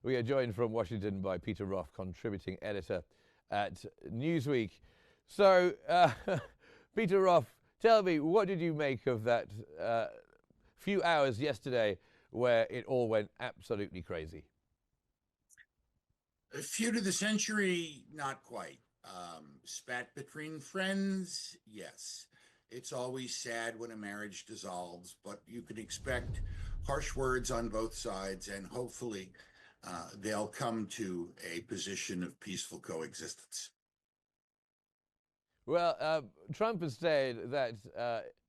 We are joined from Washington by Peter Roff, contributing editor at Newsweek. So, Peter Roff, tell me, what did you make of that few hours yesterday where it all went absolutely crazy? A feud of the century, not quite. Spat between friends, yes. It's always sad when a marriage dissolves, but you can expect harsh words on both sides, and hopefully they'll come to a position of peaceful coexistence. Well, Trump has said that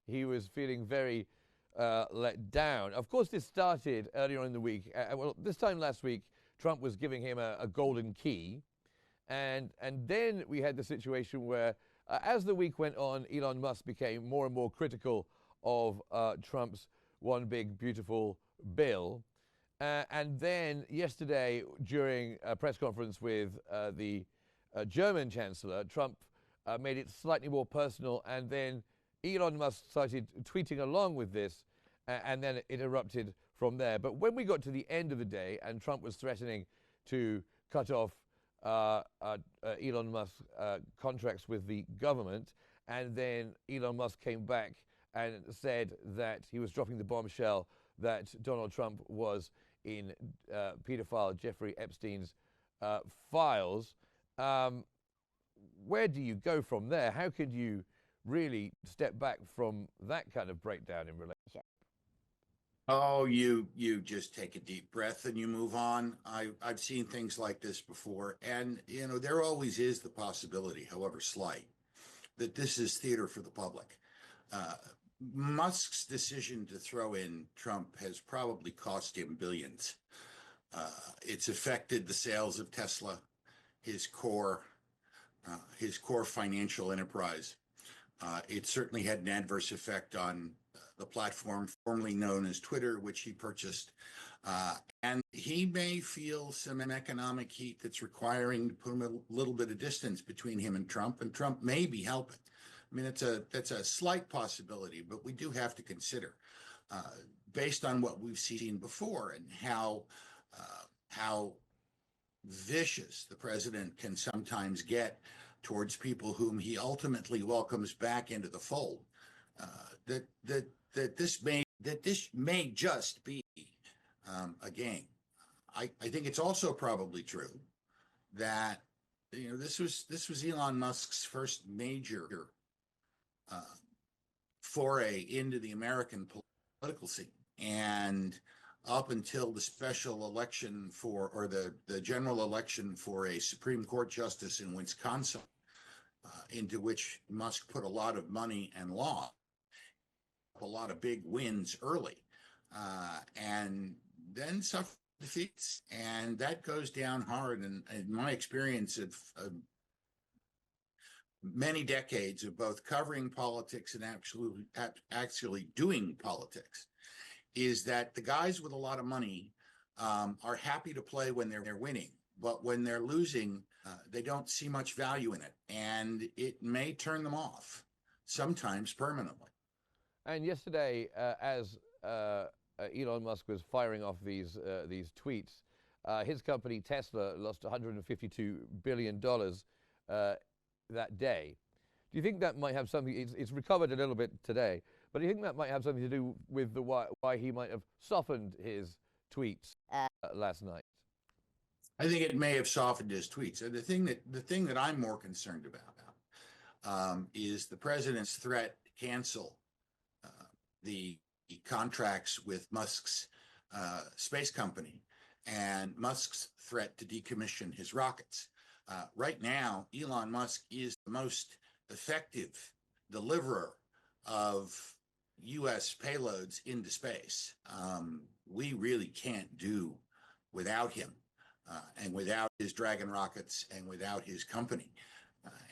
he was feeling very let down. Of course, this started earlier on in the week. Well, this time last week, Trump was giving him a golden key. And then we had the situation where, as the week went on, Elon Musk became more and more critical of Trump's one big, beautiful bill. And then yesterday, during a press conference with the German Chancellor, Trump made it slightly more personal. And then Elon Musk started tweeting along with this, and then it erupted from there. But when we got to the end of the day and Trump was threatening to cut off Elon Musk's contracts with the government, and then Elon Musk came back and said that he was dropping the bombshell that Donald Trump was in pedophile Jeffrey Epstein's files. Where do you go from there? How could you really step back from that kind of breakdown in relationship? Oh, you just take a deep breath and you move on. I've seen things like this before, and there always is the possibility, however slight, that this is theater for the public. Musk's decision to throw in Trump has probably cost him billions. It's affected the sales of Tesla, his core financial enterprise. It certainly had an adverse effect on the platform formerly known as Twitter, which he purchased. And he may feel some economic heat that's requiring to put him a little bit of distance between him and Trump may be helping. I mean, that's a slight possibility, but we do have to consider, based on what we've seen before and how vicious the president can sometimes get towards people whom he ultimately welcomes back into the fold, that this may just be a game. I think it's also probably true that this was Elon Musk's first major foray into the American political scene, and up until the special election or the general election for a Supreme Court justice in Wisconsin, into which Musk put a lot of money and lost a lot of big wins early, and then suffered defeats, and that goes down hard. And in my experience of many decades of both covering politics and actually doing politics, is that the guys with a lot of money are happy to play when they're winning, but when they're losing, they don't see much value in it, and it may turn them off, sometimes permanently. And yesterday, as Elon Musk was firing off these tweets, his company Tesla lost $152 billion that day. Do you think that might have something? It's recovered a little bit today, but do you think that might have something to do with why he might have softened his tweets last night? I think it may have softened his tweets. And the thing that I'm more concerned about is the president's threat to cancel the contracts with Musk's space company and Musk's threat to decommission his rockets. Right now, Elon Musk is the most effective deliverer of U.S. payloads into space. We really can't do without him, and without his Dragon rockets, and without his company.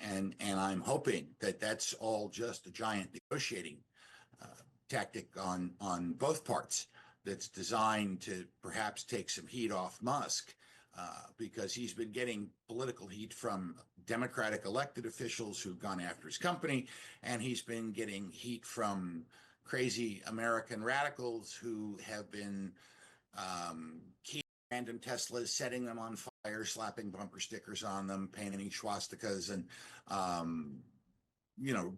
And I'm hoping that that's all just a giant negotiating tactic on both parts, that's designed to perhaps take some heat off Musk, because he's been getting political heat from Democratic elected officials who've gone after his company, and he's been getting heat from crazy American radicals who have been random Teslas, setting them on fire, slapping bumper stickers on them, painting swastikas, and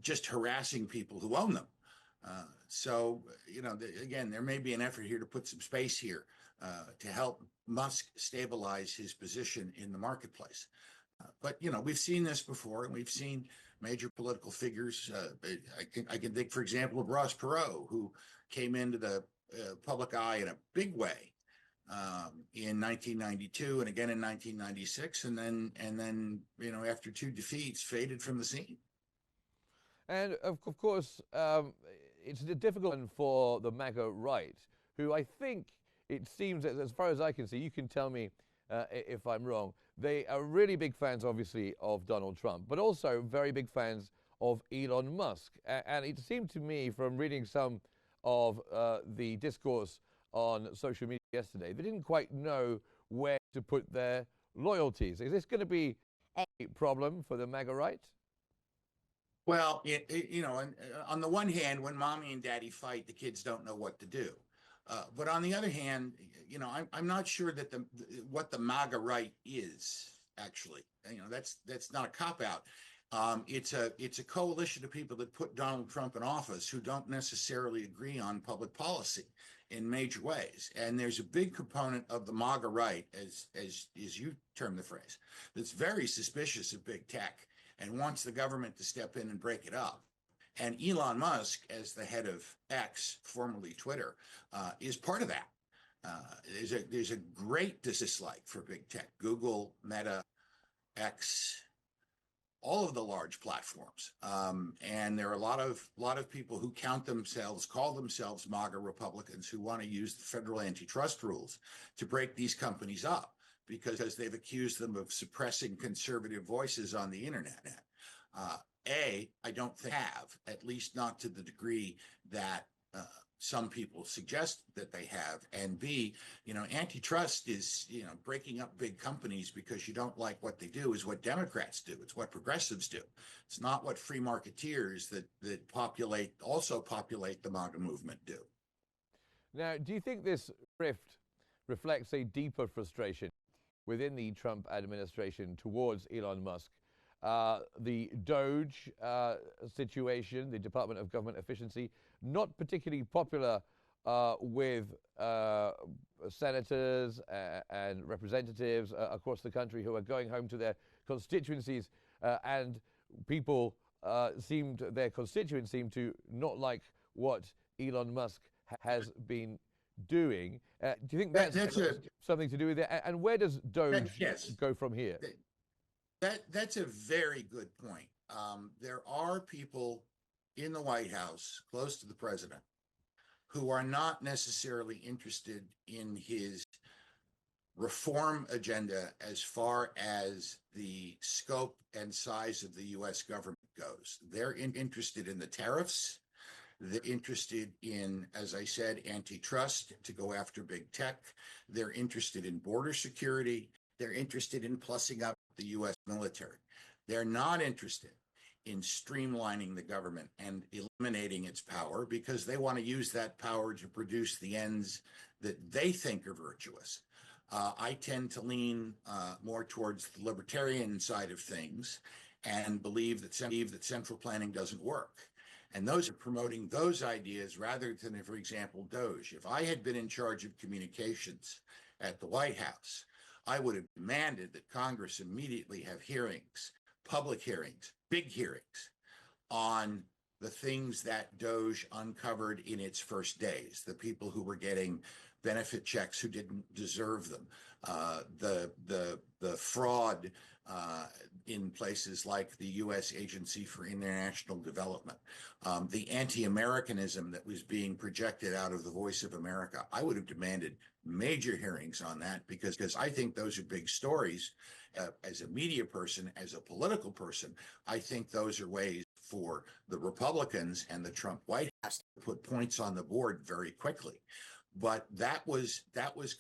just harassing people who own them. Again, there may be an effort here to put some space here to help Musk stabilize his position in the marketplace. But we've seen this before, and we've seen major political figures. I can think, for example, of Ross Perot, who came into the public eye in a big way in 1992 and again in 1996, and then after two defeats, faded from the scene. And of course, it's a difficult one for the MAGA right, who I think it seems, as far as I can see, you can tell me if I'm wrong, they are really big fans, obviously, of Donald Trump, but also very big fans of Elon Musk. And it seemed to me, from reading some of the discourse on social media yesterday, they didn't quite know where to put their loyalties. Is this going to be a problem for the MAGA right? Well, on the one hand, when mommy and daddy fight, the kids don't know what to do. But on the other hand, I'm not sure that what the MAGA right is actually. That's not a cop out. It's a coalition of people that put Donald Trump in office who don't necessarily agree on public policy in major ways. And there's a big component of the MAGA right, as you term the phrase, that's very suspicious of big tech and wants the government to step in and break it up. And Elon Musk, as the head of X, formerly Twitter, is part of that. There's a great dislike for big tech. Google, Meta, X, all of the large platforms. And there are a lot of people who call themselves MAGA Republicans, who want to use the federal antitrust rules to break these companies up, because they've accused them of suppressing conservative voices on the internet. I don't think have, at least not to the degree that some people suggest that they have. And B, antitrust is, breaking up big companies because you don't like what they do is what Democrats do. It's what progressives do. It's not what free marketeers that also populate the MAGA movement do. Now, do you think this rift reflects a deeper frustration within the Trump administration towards Elon Musk? The Doge situation, the Department of Government Efficiency, not particularly popular with senators and representatives across the country who are going home to their constituencies, and their constituents seem to not like what Elon Musk has been doing. Do you think that's something to do with it? And where does Doge go from here? That's a very good point. There are people in the White House, close to the president, who are not necessarily interested in his reform agenda as far as the scope and size of the U.S. government goes. They're interested in the tariffs. They're interested in, as I said, antitrust to go after big tech. They're interested in border security. They're interested in plussing up the U.S. military. They're not interested in streamlining the government and eliminating its power, because they want to use that power to produce the ends that they think are virtuous. I tend to lean more towards the libertarian side of things and believe that central planning doesn't work. And those are promoting those ideas rather than, for example, Doge. If I had been in charge of communications at the White House, I would have demanded that Congress immediately have hearings, public hearings, big hearings on the things that Doge uncovered in its first days, the people who were getting benefit checks who didn't deserve them, the fraud in places like the U.S. Agency for International Development, the anti-Americanism that was being projected out of the Voice of America. I would have demanded major hearings on that, because I think those are big stories. As a media person, as a political person, I think those are ways for the Republicans and the Trump White House to put points on the board very quickly. But that was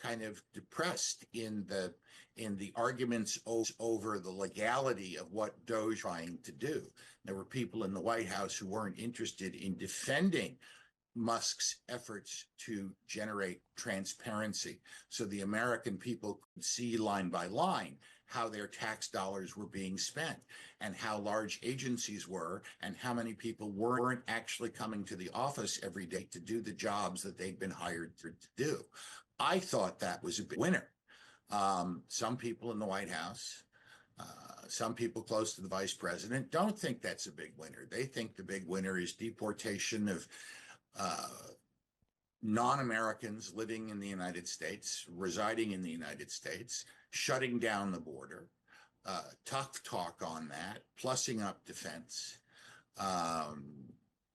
kind of depressed in the arguments over the legality of what Doge was trying to do. There were people in the White House who weren't interested in defending Musk's efforts to generate transparency so the American people could see line by line how their tax dollars were being spent and how large agencies were and how many people weren't actually coming to the office every day to do the jobs that they'd been hired to do. I thought that was a big winner. Some people in the White House, some people close to the vice president don't think that's a big winner. They think the big winner is deportation of non-Americans living in the United States, residing in the United States, shutting down the border, tough talk on that, plussing up defense,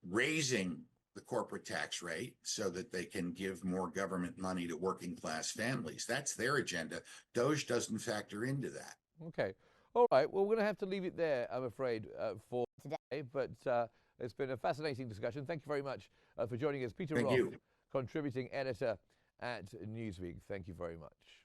raising the corporate tax rate so that they can give more government money to working class families. That's their agenda. DOGE doesn't factor into that. Okay. All right. Well, we're going to have to leave it there, I'm afraid, for today. But it's been a fascinating discussion. Thank you very much for joining us. Peter Thank Roff, you. contributing editor at Newsweek. Thank you very much.